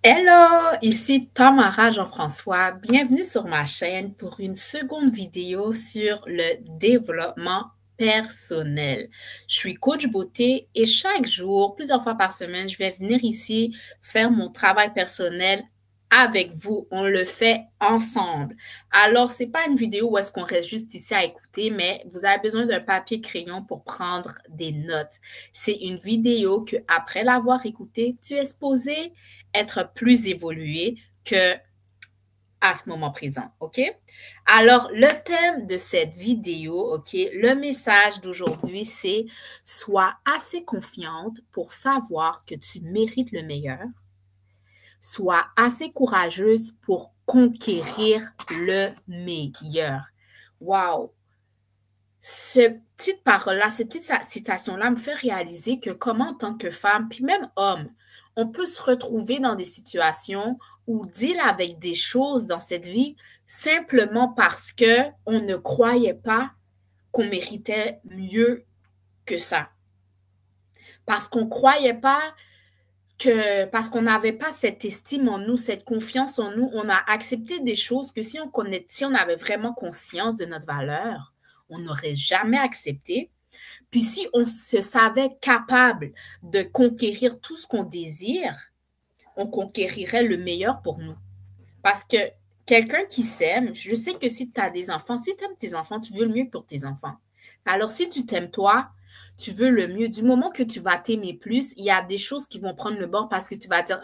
Hello, ici Tamara Jean-François. Bienvenue sur ma chaîne pour une seconde vidéo sur le développement personnel. Je suis coach beauté et chaque jour, plusieurs fois par semaine, je vais venir ici faire mon travail personnel avec vous. On le fait ensemble. Alors, c'est pas une vidéo où est-ce qu'on reste juste ici à écouter, mais vous avez besoin d'un papier crayon pour prendre des notes. C'est une vidéo que, après l'avoir écoutée, tu es supposé être plus évolué que à ce moment présent, OK? Alors, le thème de cette vidéo, OK, le message d'aujourd'hui, c'est sois assez confiante pour savoir que tu mérites le meilleur. Sois assez courageuse pour conquérir le meilleur. Wow! Cette petite parole-là, cette petite citation-là me fait réaliser que comment, en tant que femme, puis même homme, on peut se retrouver dans des situations ou deal avec des choses dans cette vie simplement parce que on ne croyait pas qu'on méritait mieux que ça. Parce qu'on croyait pas parce qu'on n'avait pas cette estime en nous, cette confiance en nous, on a accepté des choses que si on avait vraiment conscience de notre valeur, on n'aurait jamais accepté. Puis si on se savait capable de conquérir tout ce qu'on désire, on conquérirait le meilleur pour nous. Parce que quelqu'un qui s'aime, je sais que si tu as des enfants, si tu aimes tes enfants, tu veux le mieux pour tes enfants. Alors si tu t'aimes toi, tu veux le mieux. Du moment que tu vas t'aimer plus, il y a des choses qui vont prendre le bord parce que tu vas dire,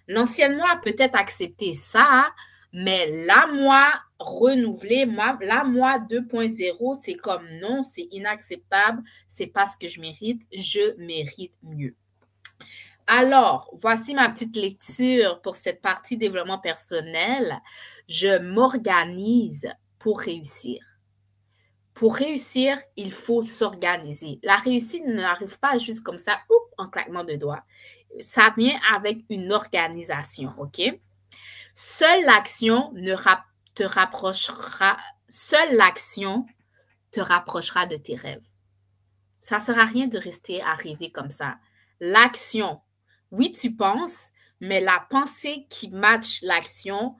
l'ancienne moi a peut-être accepté ça, mais la moi renouvelée, la moi 2.0, c'est comme non, c'est inacceptable, c'est pas ce que je mérite mieux. Alors, voici ma petite lecture pour cette partie développement personnel. Je m'organise pour réussir. Pour réussir, il faut s'organiser. La réussite n'arrive pas juste comme ça, en claquement de doigts. Ça vient avec une organisation, OK? Seule l'action te rapprochera, seule l'action te rapprochera de tes rêves. Ça ne sert à rien de rester à rêver comme ça. L'action, oui, tu penses, mais la pensée qui matche l'action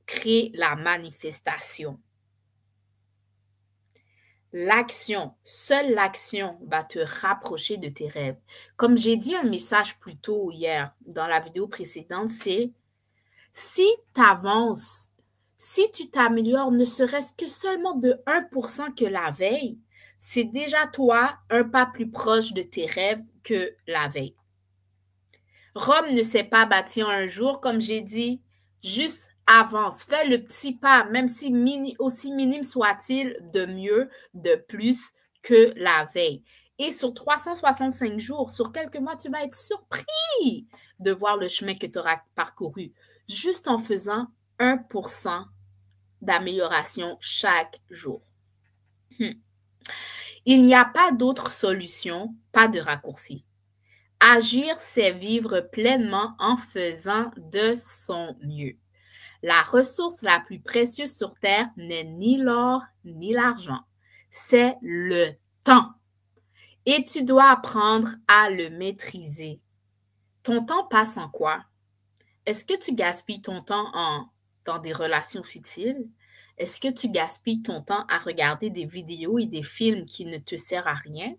crée la manifestation. L'action, seule l'action va te rapprocher de tes rêves. Comme j'ai dit un message plus tôt hier dans la vidéo précédente, c'est si tu avances, si tu t'améliores ne serait-ce que seulement de 1% que la veille, c'est déjà toi un pas plus proche de tes rêves que la veille. Rome ne s'est pas bâti en un jour, comme j'ai dit, juste avance, fais le petit pas, même si aussi minime soit-il, de mieux, de plus que la veille. Et sur 365 jours, sur quelques mois, tu vas être surpris de voir le chemin que tu auras parcouru, juste en faisant 1% d'amélioration chaque jour. Il n'y a pas d'autre solution, pas de raccourci. Agir, c'est vivre pleinement en faisant de son mieux. La ressource la plus précieuse sur Terre n'est ni l'or ni l'argent, c'est le temps. Et tu dois apprendre à le maîtriser. Ton temps passe en quoi? Est-ce que tu gaspilles ton temps dans des relations futiles? Est-ce que tu gaspilles ton temps à regarder des vidéos et des films qui ne te servent à rien?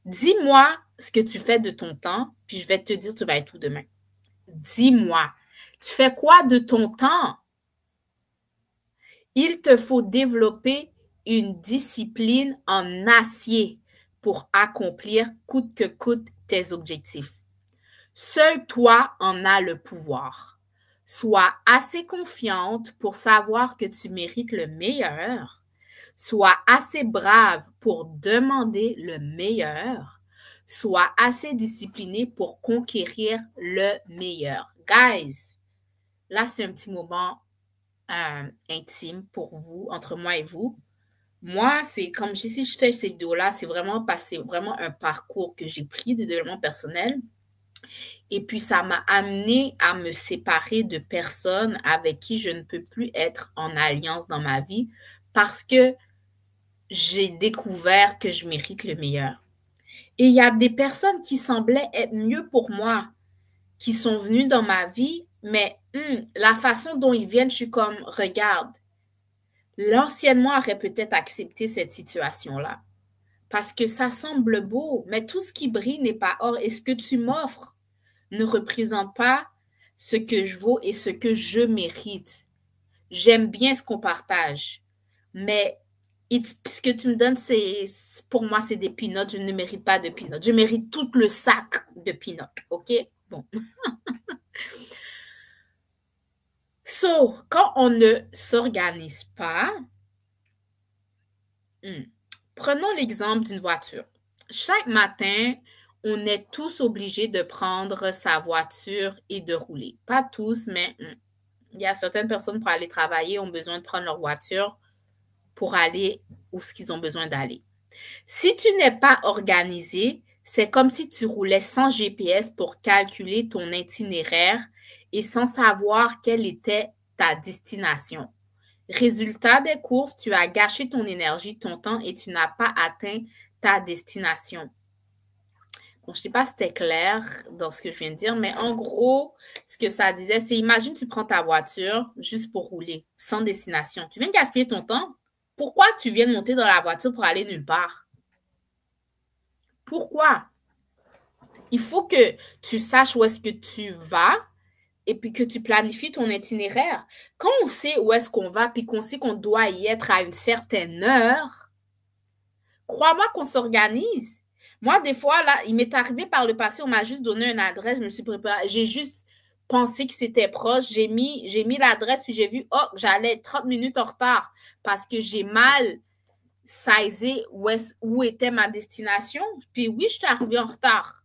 Dis-moi ce que tu fais de ton temps, puis je vais te dire tu vas être où demain. Dis-moi, tu fais quoi de ton temps? Il te faut développer une discipline en acier pour accomplir coûte que coûte tes objectifs. Seul toi en as le pouvoir. Sois assez confiante pour savoir que tu mérites le meilleur. Sois assez brave pour demander le meilleur. Sois assez discipliné pour conquérir le meilleur. Guys, là, c'est un petit moment intime pour vous, entre moi et vous. Moi, c'est comme si je fais ces vidéos-là, c'est vraiment passé, vraiment un parcours que j'ai pris de développement personnel. Et puis, ça m'a amené à me séparer de personnes avec qui je ne peux plus être en alliance dans ma vie parce que j'ai découvert que je mérite le meilleur. Et il y a des personnes qui semblaient être mieux pour moi. qui sont venus dans ma vie, mais la façon dont ils viennent, je suis comme, regarde, l'ancienne moi aurait peut-être accepté cette situation-là. Parce que ça semble beau, mais tout ce qui brille n'est pas or. Et ce que tu m'offres ne représente pas ce que je vaux et ce que je mérite. J'aime bien ce qu'on partage, mais ce que tu me donnes, pour moi, c'est des peanuts. Je ne mérite pas de peanuts. Je mérite tout le sac de peanuts. OK? Bon. So, quand on ne s'organise pas, prenons l'exemple d'une voiture. Chaque matin, on est tous obligés de prendre sa voiture et de rouler. Pas tous, mais il y a certaines personnes pour aller travailler ont besoin de prendre leur voiture pour aller où ce qu'ils ont besoin d'aller. Si tu n'es pas organisé, c'est comme si tu roulais sans GPS pour calculer ton itinéraire et sans savoir quelle était ta destination. Résultat des courses, tu as gâché ton énergie, ton temps et tu n'as pas atteint ta destination. Bon, je ne sais pas si c'était clair dans ce que je viens de dire, mais en gros, ce que ça disait, c'est imagine tu prends ta voiture juste pour rouler, sans destination. Tu viens de gaspiller ton temps. Pourquoi tu viens de monter dans la voiture pour aller nulle part? Pourquoi? Il faut que tu saches où est-ce que tu vas et puis que tu planifies ton itinéraire. Quand on sait où est-ce qu'on va puis qu'on sait qu'on doit y être à une certaine heure, crois-moi qu'on s'organise. Moi, des fois, là, il m'est arrivé par le passé, on m'a juste donné une adresse, je me suis préparée, j'ai juste pensé que c'était proche, j'ai mis l'adresse, puis j'ai vu, oh, j'allais être 30 minutes en retard parce que j'ai mal sizé où était ma destination. Puis oui, je suis arrivée en retard.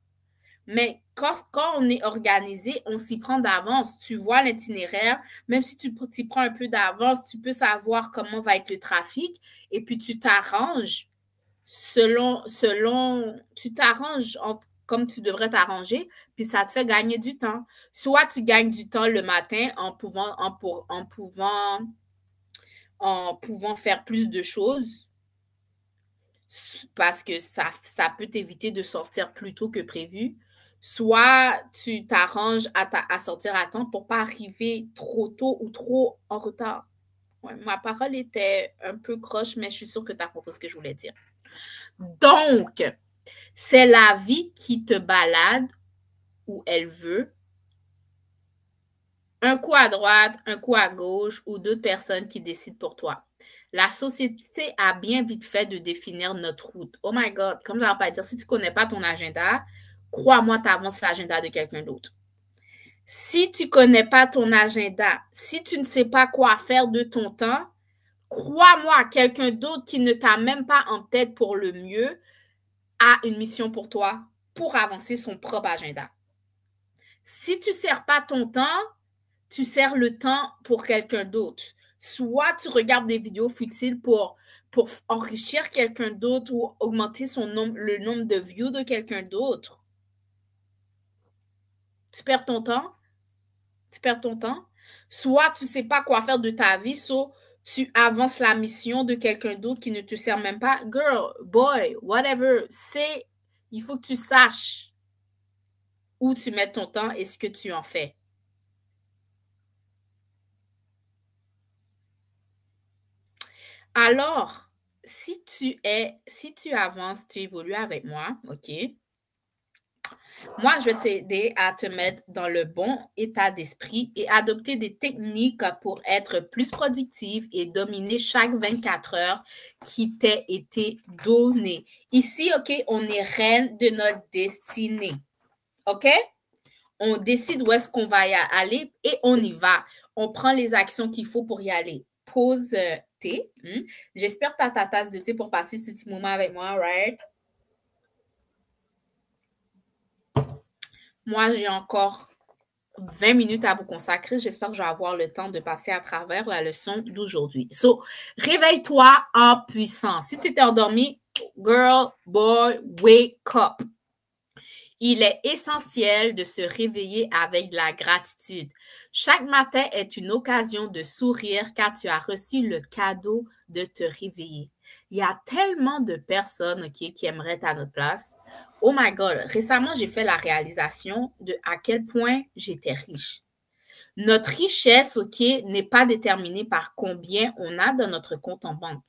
Mais quand on est organisé, on s'y prend d'avance. Tu vois l'itinéraire, même si tu t'y prends un peu d'avance, tu peux savoir comment va être le trafic et puis tu t'arranges tu t'arranges comme tu devrais t'arranger, puis ça te fait gagner du temps. Soit tu gagnes du temps le matin en pouvant faire plus de choses parce que ça peut t'éviter de sortir plus tôt que prévu. Soit tu t'arranges à sortir à temps pour ne pas arriver trop tôt ou trop en retard. Ouais, ma parole était un peu croche, mais je suis sûre que tu as compris ce que je voulais dire. Donc, c'est la vie qui te balade où elle veut. Un coup à droite, un coup à gauche ou d'autres personnes qui décident pour toi. La société a bien vite fait de définir notre route. Oh my God, comme je n'arrête pas de dire, si tu ne connais pas ton agenda, crois-moi, tu avances l'agenda de quelqu'un d'autre. Si tu ne connais pas ton agenda, si tu ne sais pas quoi faire de ton temps, crois-moi, quelqu'un d'autre qui ne t'a même pas en tête pour le mieux a une mission pour toi pour avancer son propre agenda. Si tu ne sers pas ton temps, tu sers le temps pour quelqu'un d'autre. Soit tu regardes des vidéos futiles pour enrichir quelqu'un d'autre ou augmenter le nombre de views de quelqu'un d'autre. Tu perds ton temps. Soit tu ne sais pas quoi faire de ta vie, soit tu avances la mission de quelqu'un d'autre qui ne te sert même pas. Girl, boy, whatever, il faut que tu saches où tu mets ton temps et ce que tu en fais. Alors, si tu avances, tu évolues avec moi, OK? Moi, je vais t'aider à te mettre dans le bon état d'esprit et adopter des techniques pour être plus productive et dominer chaque 24 heures qui t'ait été donnée. Ici, OK, on est reine de notre destinée. OK? On décide où est-ce qu'on va y aller et on y va. On prend les actions qu'il faut pour y aller. Pause thé. J'espère que tu as ta tasse de thé pour passer ce petit moment avec moi, right? Moi, j'ai encore 20 minutes à vous consacrer. J'espère que je vais avoir le temps de passer à travers la leçon d'aujourd'hui. So, réveille-toi en puissance. Si tu étais endormi, girl, boy, wake up. Il est essentiel de se réveiller avec de la gratitude. Chaque matin est une occasion de sourire car tu as reçu le cadeau de te réveiller. Il y a tellement de personnes, OK, qui aimeraient être à notre place. Oh my God, récemment, j'ai fait la réalisation de à quel point j'étais riche. Notre richesse, OK, n'est pas déterminée par combien on a dans notre compte en banque.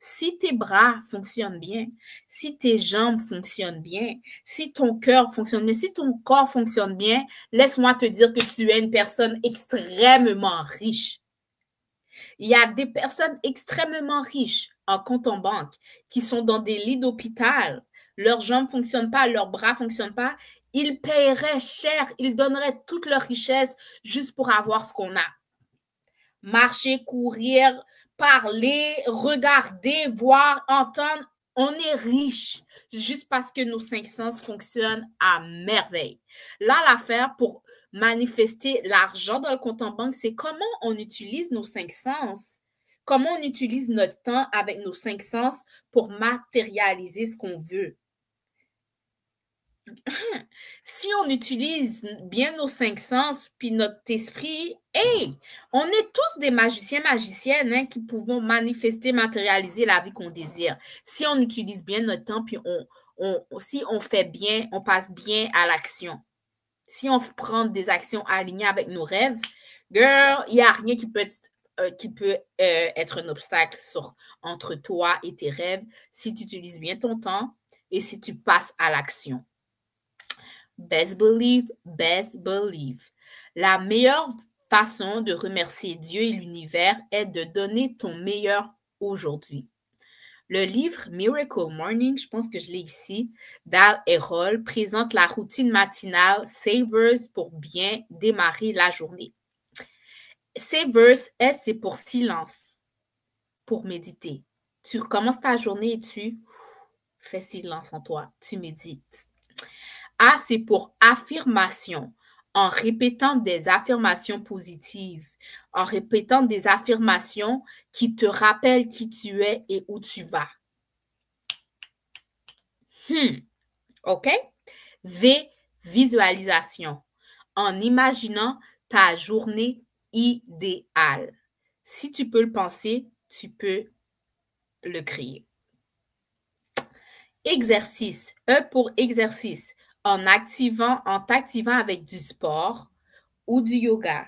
Si tes bras fonctionnent bien, si tes jambes fonctionnent bien, si ton cœur fonctionne bien, si ton corps fonctionne bien, laisse-moi te dire que tu es une personne extrêmement riche. Il y a des personnes extrêmement riches en compte en banque qui sont dans des lits d'hôpital. Leurs jambes ne fonctionnent pas, leurs bras ne fonctionnent pas. Ils paieraient cher, ils donneraient toute leur richesse juste pour avoir ce qu'on a. Marcher, courir, parler, regarder, voir, entendre. On est riche juste parce que nos cinq sens fonctionnent à merveille. Là, l'affaire pour manifester l'argent dans le compte en banque, c'est comment on utilise nos cinq sens. Comment on utilise notre temps avec nos cinq sens pour matérialiser ce qu'on veut. Si on utilise bien nos cinq sens puis notre esprit, hey, on est tous des magiciens, magiciennes hein, qui pouvons manifester, matérialiser la vie qu'on désire. Si on utilise bien notre temps puis si on fait bien, on passe bien à l'action. Si on prend des actions alignées avec nos rêves, girl, il n'y a rien qui peut être un obstacle entre toi et tes rêves si tu utilises bien ton temps et si tu passes à l'action. Best believe, best believe. La meilleure façon de remercier Dieu et l'univers est de donner ton meilleur aujourd'hui. Le livre Miracle Morning, je pense que je l'ai ici, d'Al Errol, présente la routine matinale Savers pour bien démarrer la journée. Savers, S, c'est pour silence, pour méditer. Tu commences ta journée et tu fais silence en toi, tu médites. A, c'est pour affirmation, en répétant des affirmations positives, en répétant des affirmations qui te rappellent qui tu es et où tu vas. OK? V, visualisation, en imaginant ta journée idéale. Si tu peux le penser, tu peux le créer. Exercice, E pour exercice, en t'activant avec du sport ou du yoga.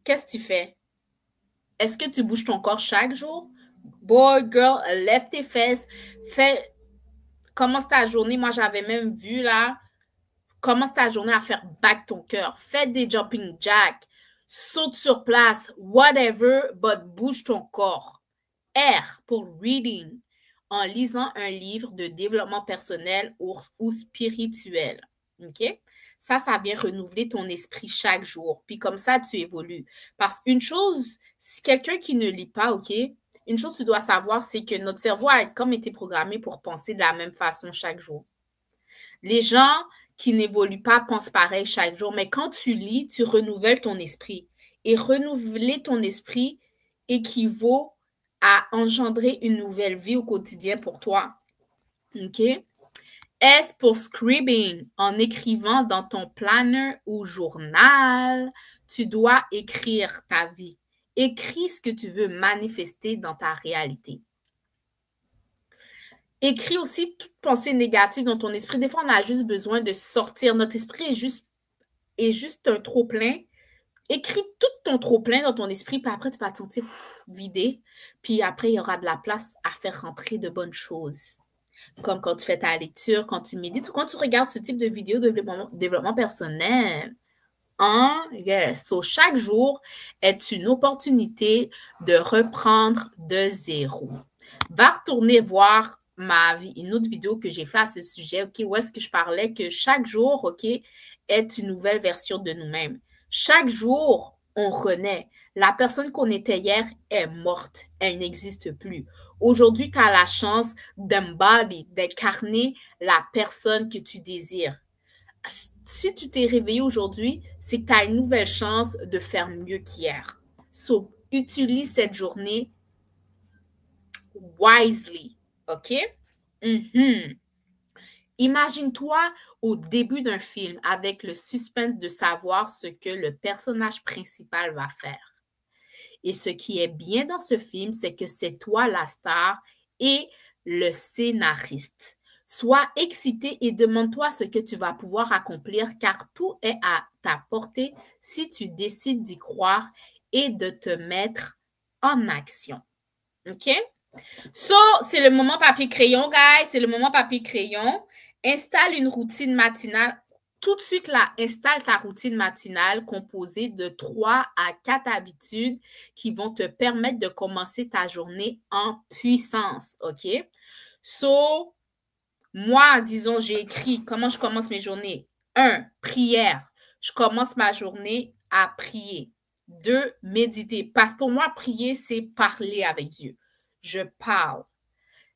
Qu'est-ce que tu fais? Est-ce que tu bouges ton corps chaque jour? Boy, girl, lève tes fesses, commence ta journée. Moi, j'avais même vu là, commence ta journée à faire battre ton cœur. Fais des jumping jacks, saute sur place, whatever, but bouge ton corps. R pour reading, en lisant un livre de développement personnel ou spirituel. OK? Ça vient renouveler ton esprit chaque jour. Puis comme ça, tu évolues. Parce qu'une chose, si quelqu'un qui ne lit pas, OK, une chose que tu dois savoir, c'est que notre cerveau a comme été programmé pour penser de la même façon chaque jour. Les gens qui n'évoluent pas pensent pareil chaque jour, mais quand tu lis, tu renouvelles ton esprit. Et renouveler ton esprit équivaut à engendrer une nouvelle vie au quotidien pour toi. OK? S pour scribing, en écrivant dans ton planner ou journal, tu dois écrire ta vie. Écris ce que tu veux manifester dans ta réalité. Écris aussi toute pensée négative dans ton esprit. Des fois, on a juste besoin de sortir. Notre esprit est juste un trop-plein. Écris tout ton trop-plein dans ton esprit, puis après, tu vas te sentir vidé. Puis après, il y aura de la place à faire rentrer de bonnes choses. Comme quand tu fais ta lecture, quand tu médites ou quand tu regardes ce type de vidéo de développement personnel. Yes. So, chaque jour est une opportunité de reprendre de zéro. Va retourner voir une autre vidéo que j'ai fait à ce sujet, OK, où est-ce que je parlais que chaque jour, OK, est une nouvelle version de nous-mêmes. Chaque jour, on renaît. La personne qu'on était hier est morte. Elle n'existe plus. Aujourd'hui, tu as la chance d'incarner la personne que tu désires. Si tu t'es réveillé aujourd'hui, c'est que tu as une nouvelle chance de faire mieux qu'hier. So, utilise cette journée wisely. OK? Imagine-toi au début d'un film avec le suspense de savoir ce que le personnage principal va faire. Et ce qui est bien dans ce film, c'est que c'est toi la star et le scénariste. Sois excité et demande-toi ce que tu vas pouvoir accomplir car tout est à ta portée si tu décides d'y croire et de te mettre en action. OK? So, c'est le moment papier-crayon, guys. C'est le moment papier-crayon. Installe une routine matinale. Tout de suite, là, installe ta routine matinale composée de 3 à 4 habitudes qui vont te permettre de commencer ta journée en puissance. OK? So, moi, disons, j'ai écrit comment je commence mes journées. 1, prière. Je commence ma journée à prier. 2, méditer. Parce que pour moi, prier, c'est parler avec Dieu. Je parle.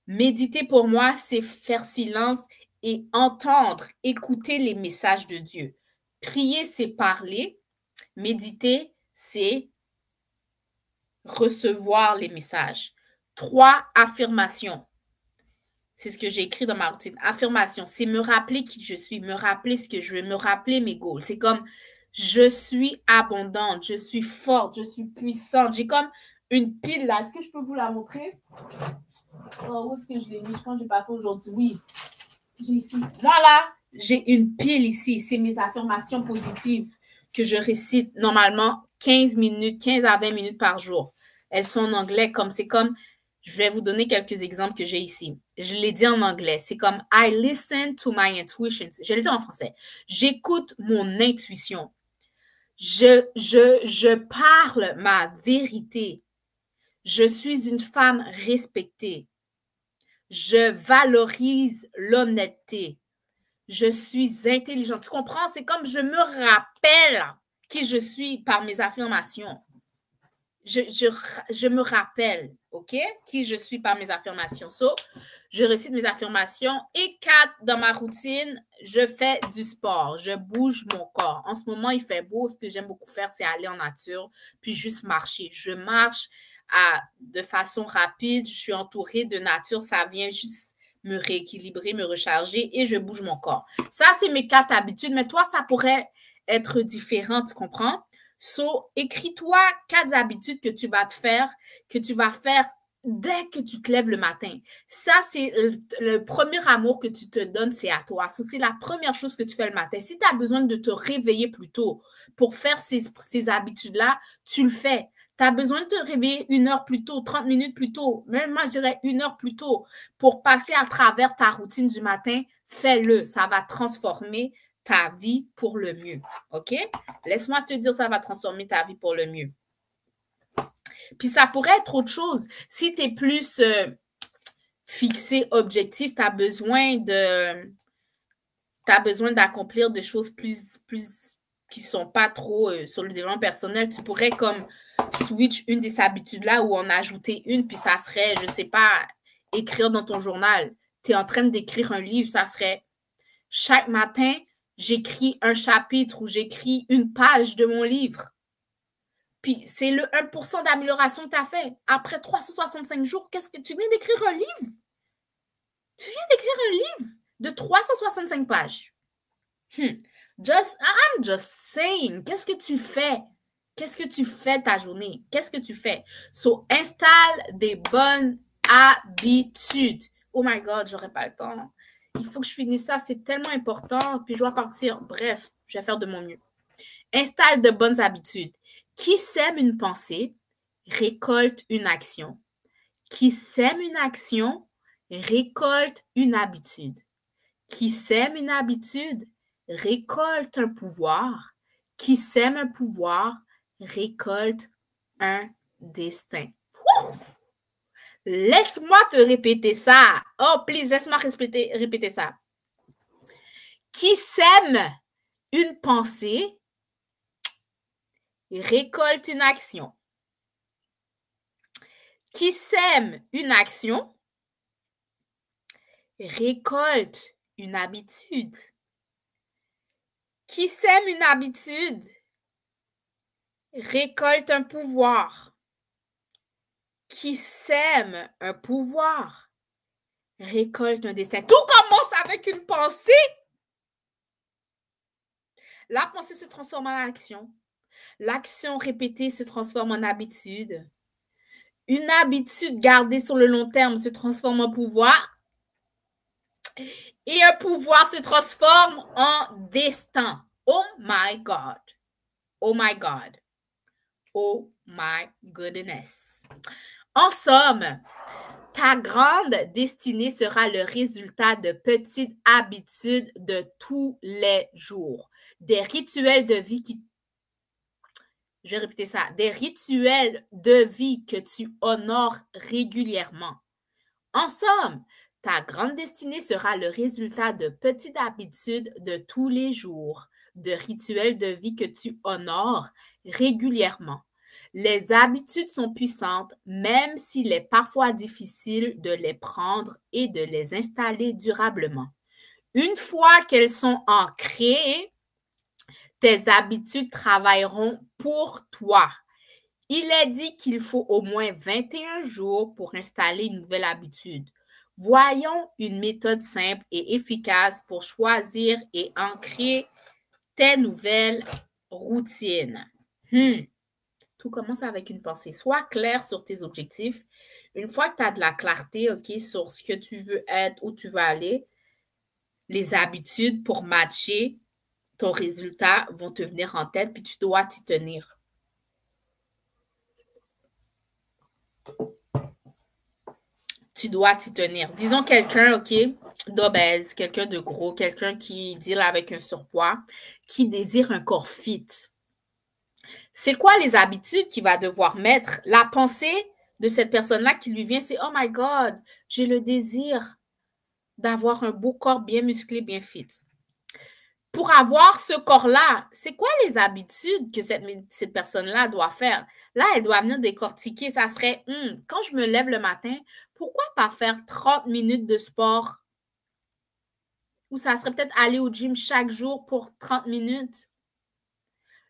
Méditer pour moi, c'est faire silence et entendre, écouter les messages de Dieu. Prier, c'est parler. Méditer, c'est recevoir les messages. 3, affirmations. C'est ce que j'ai écrit dans ma routine. Affirmation, c'est me rappeler qui je suis, me rappeler ce que je veux, me rappeler mes goals. C'est comme, je suis abondante, je suis forte, je suis puissante. J'ai comme une pile là. Est-ce que je peux vous la montrer? Oh, où est-ce que je l'ai mis? Je pense que je n'ai pas fait aujourd'hui. Oui, j'ai ici. Voilà, j'ai une pile ici. C'est mes affirmations positives que je récite normalement 15 minutes, 15 à 20 minutes par jour. Elles sont en anglais, c'est comme, je vais vous donner quelques exemples que j'ai ici. Je l'ai dit en anglais. C'est comme I listen to my intuition. Je l'ai dit en français. J'écoute mon intuition. Je parle ma vérité. Je suis une femme respectée. Je valorise l'honnêteté. Je suis intelligente. Tu comprends? C'est comme je me rappelle qui je suis par mes affirmations. Je me rappelle, OK, qui je suis par mes affirmations. So, je récite mes affirmations. Et 4, dans ma routine, je fais du sport. Je bouge mon corps. En ce moment, il fait beau. Ce que j'aime beaucoup faire, c'est aller en nature, puis juste marcher. Je marche de façon rapide. Je suis entourée de nature. Ça vient juste me rééquilibrer, me recharger et je bouge mon corps. Ça, c'est mes 4 habitudes. Mais toi, ça pourrait être différent, tu comprends? So, écris-toi 4 habitudes que tu vas faire dès que tu te lèves le matin. Ça, c'est le premier amour que tu te donnes, c'est à toi. So, c'est la première chose que tu fais le matin. Si tu as besoin de te réveiller plus tôt pour faire ces habitudes-là, tu le fais. Tu as besoin de te réveiller 1 heure plus tôt, 30 minutes plus tôt, même moi, je dirais 1 heure plus tôt pour passer à travers ta routine du matin. Fais-le. Ça va transformer ta vie pour le mieux. OK? Laisse-moi te dire, ça va transformer ta vie pour le mieux. Puis ça pourrait être autre chose. Si tu es plus fixé, objectif, tu as besoin d'accomplir des choses plus qui ne sont pas trop sur le développement personnel. Tu pourrais comme switch une de ces habitudes-là ou en ajouter une, puis ça serait, je ne sais pas, écrire dans ton journal. Tu es en train d'écrire un livre, ça serait chaque matin, j'écris un chapitre ou j'écris une page de mon livre. Puis c'est le 1% d'amélioration que tu as fait. Après 365 jours, qu'est-ce que tu viens d'écrire un livre? Tu viens d'écrire un livre de 365 pages. I'm just saying. Qu'est-ce que tu fais? Qu'est-ce que tu fais ta journée? Qu'est-ce que tu fais? So, installe des bonnes habitudes. Oh my God, j'aurais pas le temps. Il faut que je finisse ça, c'est tellement important, puis je dois partir. Bref, je vais faire de mon mieux. Installe de bonnes habitudes. Qui sème une pensée, récolte une action. Qui sème une action, récolte une habitude. Qui sème une habitude, récolte un pouvoir. Qui sème un pouvoir, récolte un destin. Wouh! Laisse-moi te répéter ça. Oh, please, laisse-moi répéter ça. Qui sème une pensée, récolte une action. Qui sème une action, récolte une habitude. Qui sème une habitude, récolte un pouvoir. Qui sème un pouvoir, récolte un destin. Tout commence avec une pensée. La pensée se transforme en action. L'action répétée se transforme en habitude. Une habitude gardée sur le long terme se transforme en pouvoir et un pouvoir se transforme en destin. Oh my God. Oh my God. Oh my goodness. En somme, ta grande destinée sera le résultat de petites habitudes de tous les jours. Des rituels de vie qui... Je vais répéter ça. Des rituels de vie que tu honores régulièrement. En somme, ta grande destinée sera le résultat de petites habitudes de tous les jours, de rituels de vie que tu honores régulièrement. Les habitudes sont puissantes, même s'il est parfois difficile de les prendre et de les installer durablement. Une fois qu'elles sont ancrées, tes habitudes travailleront pour toi. Il est dit qu'il faut au moins 21 jours pour installer une nouvelle habitude. Voyons une méthode simple et efficace pour choisir et ancrer tes nouvelles routines. Tout commence avec une pensée. Sois clair sur tes objectifs. Une fois que tu as de la clarté, OK, sur ce que tu veux être, où tu veux aller, les habitudes pour matcher ton résultat vont te venir en tête, puis tu dois t'y tenir. Tu dois t'y tenir. Disons quelqu'un, OK, d'obèse, quelqu'un de gros, quelqu'un qui deal avec un surpoids, qui désire un corps fit. C'est quoi les habitudes qu'il va devoir mettre? La pensée de cette personne-là qui lui vient, c'est « Oh my God, j'ai le désir d'avoir un beau corps bien musclé, bien fit. » Pour avoir ce corps-là, c'est quoi les habitudes que cette personne-là doit faire? Là, elle doit venir décortiquer. Ça serait, quand je me lève le matin, pourquoi pas faire 30 minutes de sport? Ou ça serait peut-être aller au gym chaque jour pour 30 minutes.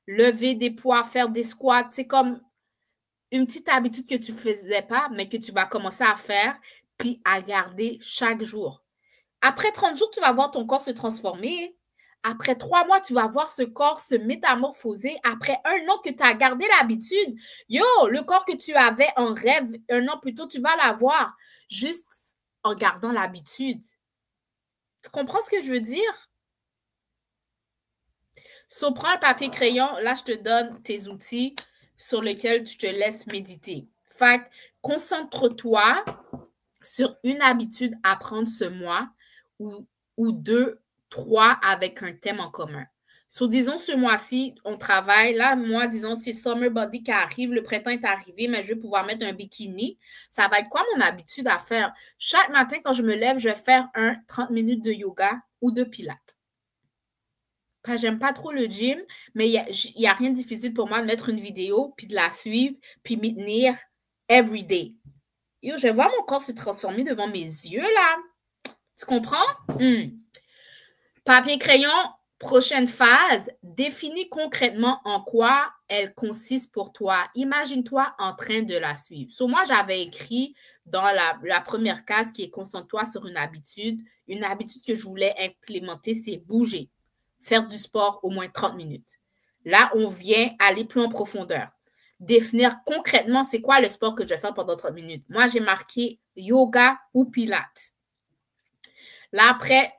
Lever des poids, faire des squats. C'est comme une petite habitude que tu ne faisais pas, mais que tu vas commencer à faire, puis à garder chaque jour. Après 30 jours, tu vas voir ton corps se transformer. Après 3 mois, tu vas voir ce corps se métamorphoser. Après 1 an que tu as gardé l'habitude, yo, le corps que tu avais en rêve 1 an plus tôt, tu vas l'avoir juste en gardant l'habitude. Tu comprends ce que je veux dire? So, prends un papier crayon. Là, je te donne tes outils sur lesquels je te laisse méditer. Fait, concentre-toi sur une habitude à prendre ce mois ou 2, 3 avec un thème en commun. So, disons, ce mois-ci, on travaille. Là, moi, disons, c'est Summer Body qui arrive. Le printemps est arrivé, mais je vais pouvoir mettre un bikini. Ça va être quoi mon habitude à faire? Chaque matin, quand je me lève, je vais faire 30 minutes de yoga ou de pilates. J'aime pas trop le gym, mais il n'y a rien de difficile pour moi de mettre une vidéo, puis de la suivre, puis m'y tenir every day. Yo, je vois mon corps se transformer devant mes yeux, là. Tu comprends? Papier, crayon, prochaine phase. Définis concrètement en quoi elle consiste pour toi. Imagine-toi en train de la suivre. So, moi, j'avais écrit dans la première case qui est « Concentre-toi sur une habitude ». Une habitude que je voulais implémenter, c'est bouger. Faire du sport au moins 30 minutes. Là, on vient aller plus en profondeur. Définir concrètement c'est quoi le sport que je vais faire pendant 30 minutes. Moi, j'ai marqué yoga ou pilates. Là, après,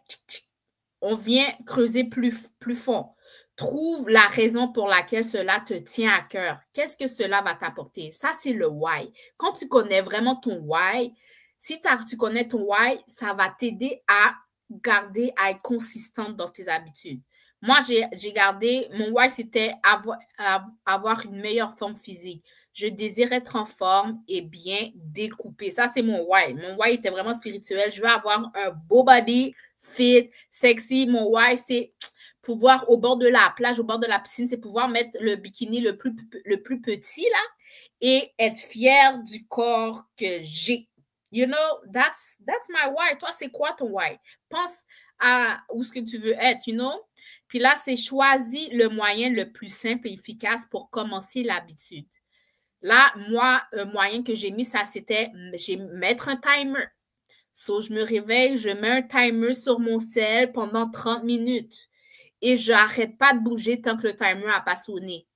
on vient creuser plus fond. Trouve la raison pour laquelle cela te tient à cœur. Qu'est-ce que cela va t'apporter? Ça, c'est le why. Quand tu connais vraiment ton why, si tu connais ton why, ça va t'aider à garder, à être consistante dans tes habitudes. Moi, j'ai gardé, mon why, c'était avoir une meilleure forme physique. Je désire être en forme et bien découpé. Ça, c'est mon why. Mon why était vraiment spirituel. Je veux avoir un beau body, fit, sexy. Mon why, c'est pouvoir, au bord de la plage, au bord de la piscine, c'est pouvoir mettre le bikini le plus petit, là, et être fier du corps que j'ai. You know, that's my why. Toi, c'est quoi ton why? Pense à où ce que tu veux être, you know? Puis là, c'est choisir le moyen le plus simple et efficace pour commencer l'habitude. Là, moi, un moyen que j'ai mis, ça, c'était mettre un timer. So, je me réveille, je mets un timer sur mon cell pendant 30 minutes et je n'arrête pas de bouger tant que le timer n'a pas sonné.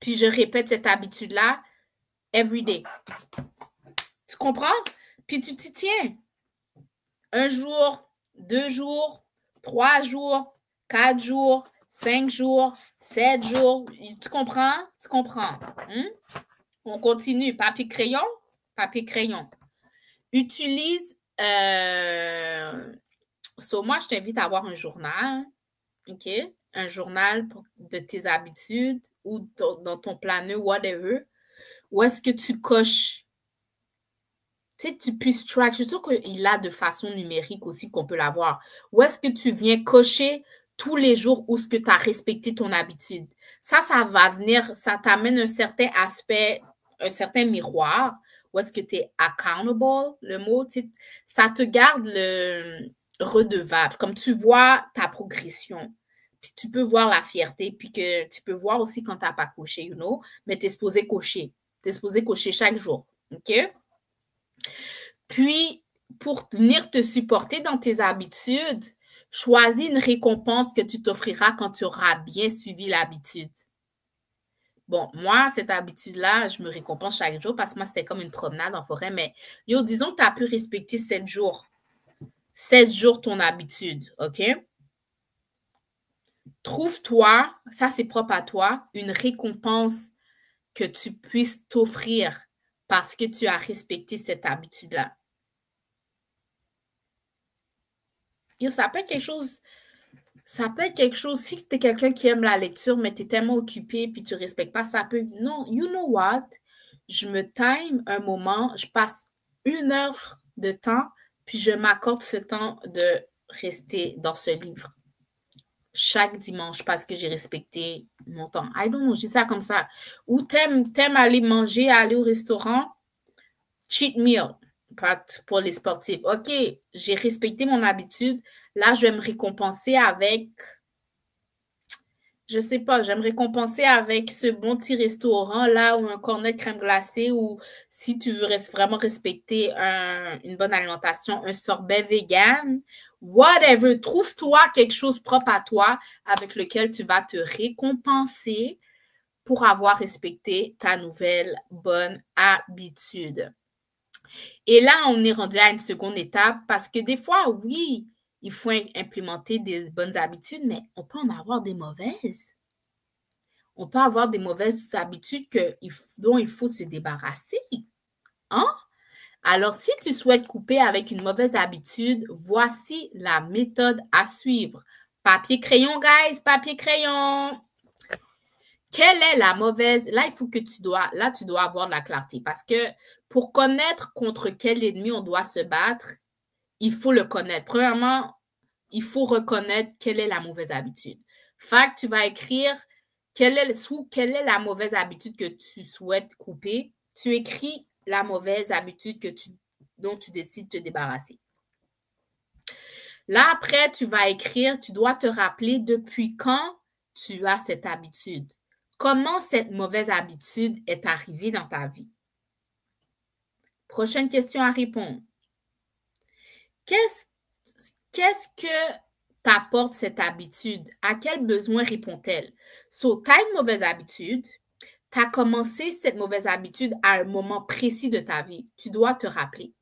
puis je répète cette habitude-là every day. Tu comprends? Puis tu t'y tiens. 1 jour, 2 jours, 3 jours, 4 jours, 5 jours, 7 jours. Tu comprends? Tu comprends? On continue. Papier, crayon. Papier, crayon. Utilise... moi, je t'invite à avoir un journal. OK? Un journal de tes habitudes ou dans ton planeur, whatever. Où est-ce que tu coches? Tu sais, tu puisses track. Je suis sûre qu'il a de façon numérique aussi qu'on peut l'avoir. Où est-ce que tu viens cocher tous les jours où est-ce que tu as respecté ton habitude? Ça va venir, ça t'amène un certain aspect, un certain miroir. Où est-ce que tu es accountable, le mot, tu sais, ça te garde le redevable. Comme tu vois ta progression. Puis tu peux voir la fierté, puis que tu peux voir aussi quand tu n'as pas coché, you know, mais tu es supposé cocher. Tu es supposé cocher chaque jour. OK? Puis, pour venir te supporter dans tes habitudes, choisis une récompense que tu t'offriras quand tu auras bien suivi l'habitude. Bon, moi, cette habitude-là, je me récompense chaque jour parce que moi, c'était comme une promenade en forêt. Mais, disons que tu as pu respecter 7 jours. 7 jours ton habitude, OK? Trouve-toi, ça c'est propre à toi, une récompense que tu puisses t'offrir parce que tu as respecté cette habitude-là. Ça peut être quelque chose, si tu es quelqu'un qui aime la lecture, mais tu es tellement occupé puis tu ne respectes pas, ça peut, non, you know what, je me time un moment, je passe 1 heure de temps, puis je m'accorde ce temps de rester dans ce livre chaque dimanche parce que j'ai respecté mon temps. I don't know, je dis ça comme ça. Ou t'aimes aller manger, aller au restaurant, cheat meal pour les sportifs. OK, j'ai respecté mon habitude. Là, je vais me récompenser avec, je sais pas, je vais me récompenser avec ce bon petit restaurant-là ou un cornet de crème glacée ou si tu veux vraiment respecter une bonne alimentation, un sorbet vegan, whatever. Trouve-toi quelque chose propre à toi avec lequel tu vas te récompenser pour avoir respecté ta nouvelle bonne habitude. Et là, on est rendu à une seconde étape parce que des fois, oui, il faut implémenter des bonnes habitudes, mais on peut en avoir des mauvaises. On peut avoir des mauvaises habitudes dont il faut se débarrasser. Hein? Alors, si tu souhaites couper avec une mauvaise habitude, voici la méthode à suivre. Papier, crayon, guys, papier, crayon. Quelle est la mauvaise? Là, tu dois avoir de la clarté parce que pour connaître contre quel ennemi on doit se battre, il faut le connaître. Premièrement, il faut reconnaître quelle est la mauvaise habitude. Fait que tu vas écrire quelle est la mauvaise habitude que tu souhaites couper. Tu écris la mauvaise habitude dont tu décides de te débarrasser. Là, après, tu dois te rappeler depuis quand tu as cette habitude. Comment cette mauvaise habitude est arrivée dans ta vie? Prochaine question à répondre. Qu'est-ce que t'apporte cette habitude? À quel besoin répond-elle? Tu as une mauvaise habitude. Tu as commencé cette mauvaise habitude à un moment précis de ta vie. Tu dois te rappeler.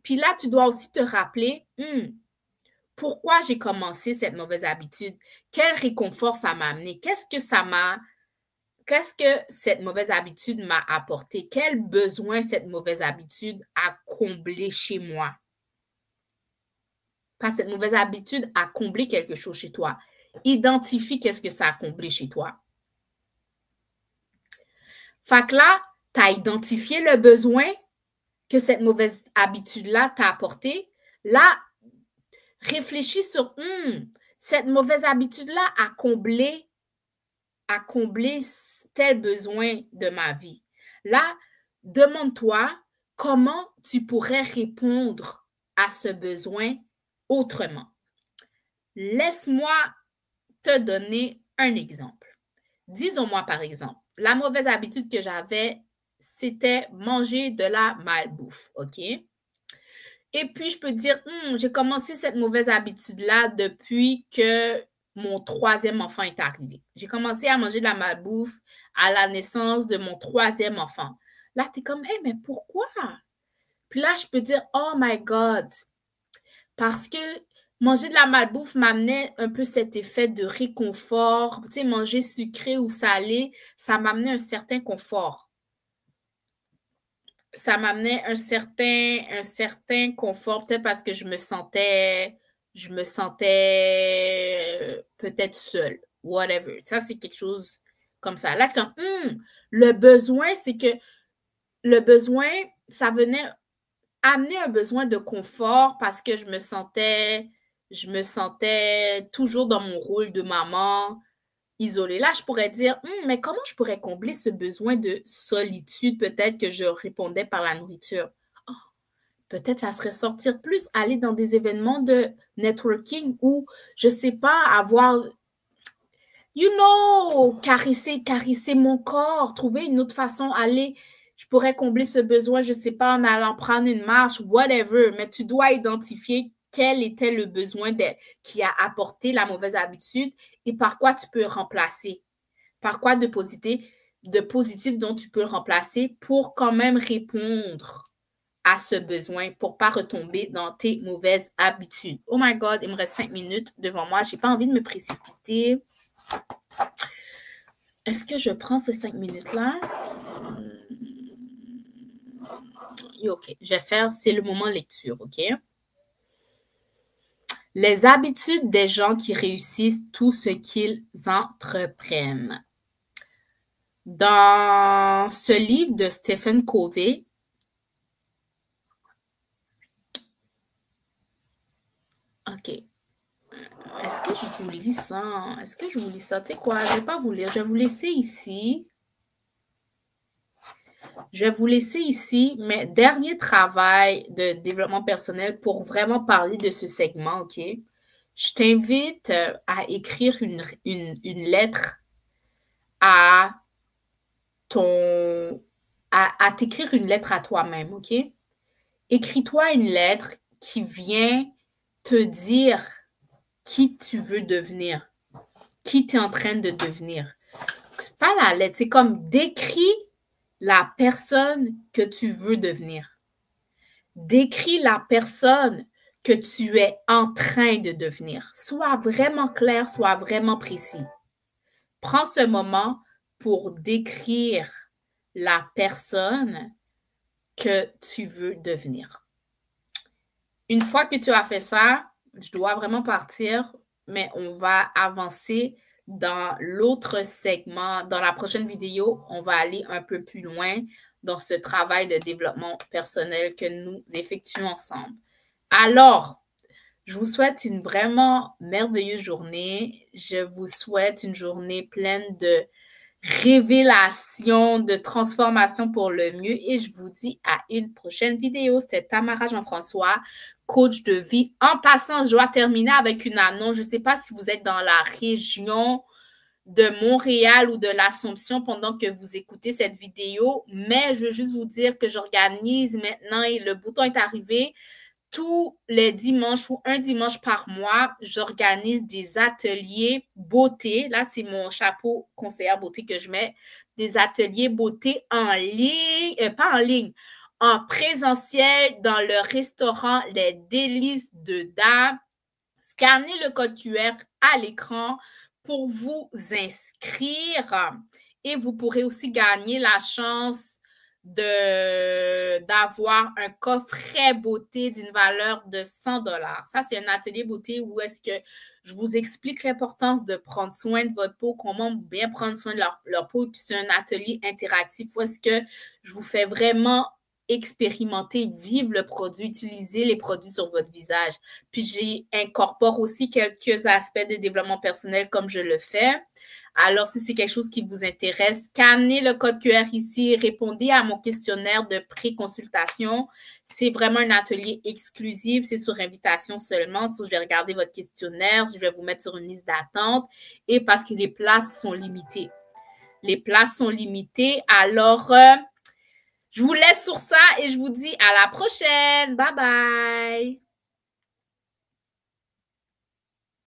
Puis là, tu dois aussi te rappeler, pourquoi j'ai commencé cette mauvaise habitude? Quel réconfort ça m'a amené? Qu'est-ce que cette mauvaise habitude m'a apporté? Quel besoin cette mauvaise habitude a comblé chez moi? Parce que cette mauvaise habitude a comblé quelque chose chez toi. Identifie qu'est-ce que ça a comblé chez toi. Fait que là, tu as identifié le besoin que cette mauvaise habitude-là t'a apporté. Là, réfléchis sur cette mauvaise habitude-là a comblé tel besoin de ma vie. Là, demande-toi comment tu pourrais répondre à ce besoin autrement. Laisse-moi te donner un exemple. Disons-moi par exemple, la mauvaise habitude que j'avais, c'était manger de la malbouffe, OK? Et puis, je peux dire, j'ai commencé cette mauvaise habitude-là depuis que mon troisième enfant est arrivé. J'ai commencé à manger de la malbouffe à la naissance de mon troisième enfant. Là, tu es comme, hey, mais pourquoi? Puis là, je peux dire, oh my God, parce que manger de la malbouffe m'amenait un peu cet effet de réconfort. Tu sais, manger sucré ou salé, ça m'amenait un certain confort. Ça m'amenait un certain confort, peut-être parce que je me sentais peut-être seule, whatever. Ça, c'est quelque chose comme ça. Là, comme, le besoin, c'est que le besoin, ça venait amener un besoin de confort parce que je me sentais toujours dans mon rôle de maman, isolée. Là, je pourrais dire, mais comment je pourrais combler ce besoin de solitude? Peut-être que je répondais par la nourriture. Oh, peut-être ça serait sortir plus, aller dans des événements de networking ou, je ne sais pas, avoir, caresser mon corps, trouver une autre façon, aller. Je pourrais combler ce besoin, je ne sais pas, en allant prendre une marche, whatever, mais tu dois identifier quel était le besoin qui a apporté la mauvaise habitude et par quoi tu peux remplacer. Par quoi de positif dont tu peux le remplacer pour quand même répondre à ce besoin, pour ne pas retomber dans tes mauvaises habitudes. Oh my God, il me reste 5 minutes devant moi. Je n'ai pas envie de me précipiter. Est-ce que je prends ces 5 minutes-là? OK, je vais faire, c'est le moment lecture, OK? Les habitudes des gens qui réussissent tout ce qu'ils entreprennent. Dans ce livre de Stephen Covey, OK. Est-ce que je vous lis ça? Est-ce que je vous lis ça? Tu sais quoi? Je ne vais pas vous lire. Je vais vous laisser ici. Je vais vous laisser ici, mais dernier travail de développement personnel pour vraiment parler de ce segment, OK? Je t'invite à écrire une lettre à t'écrire une lettre à toi-même, OK? Écris-toi une lettre qui vient te dire qui tu veux devenir, qui tu es en train de devenir. C'est pas la lettre, c'est comme décris la personne que tu veux devenir. Décris la personne que tu es en train de devenir. Sois vraiment clair, sois vraiment précis. Prends ce moment pour décrire la personne que tu veux devenir. Une fois que tu as fait ça, je dois vraiment partir, mais on va avancer dans l'autre segment. Dans la prochaine vidéo, on va aller un peu plus loin dans ce travail de développement personnel que nous effectuons ensemble. Alors, je vous souhaite une vraiment merveilleuse journée. Je vous souhaite une journée pleine de révélation, de transformation pour le mieux et je vous dis à une prochaine vidéo. C'était Tamara Jean-François, coach de vie. En passant, je dois terminer avec une annonce. Je ne sais pas si vous êtes dans la région de Montréal ou de l'Assomption pendant que vous écoutez cette vidéo, mais je veux juste vous dire que j'organise maintenant et le bouton est arrivé. Tous les dimanches ou un dimanche par mois, j'organise des ateliers beauté. Là, c'est mon chapeau conseillère beauté que je mets. Des ateliers beauté en ligne, pas en ligne, en présentiel dans le restaurant Les Délices de Dame. Scannez le code QR à l'écran pour vous inscrire et vous pourrez aussi gagner la chance d'avoir un coffret beauté d'une valeur de 100 $. Ça, c'est un atelier beauté où est-ce que je vous explique l'importance de prendre soin de votre peau, comment bien prendre soin de leur peau. Puis c'est un atelier interactif où est-ce que je vous fais vraiment expérimenter, vivre le produit, utiliser les produits sur votre visage. Puis j'incorpore aussi quelques aspects de développement personnel comme je le fais. Alors, si c'est quelque chose qui vous intéresse, scannez le code QR ici, répondez à mon questionnaire de pré-consultation. C'est vraiment un atelier exclusif, c'est sur invitation seulement. Je vais regarder votre questionnaire, je vais vous mettre sur une liste d'attente et parce que les places sont limitées. Les places sont limitées, alors je vous laisse sur ça et je vous dis à la prochaine. Bye bye!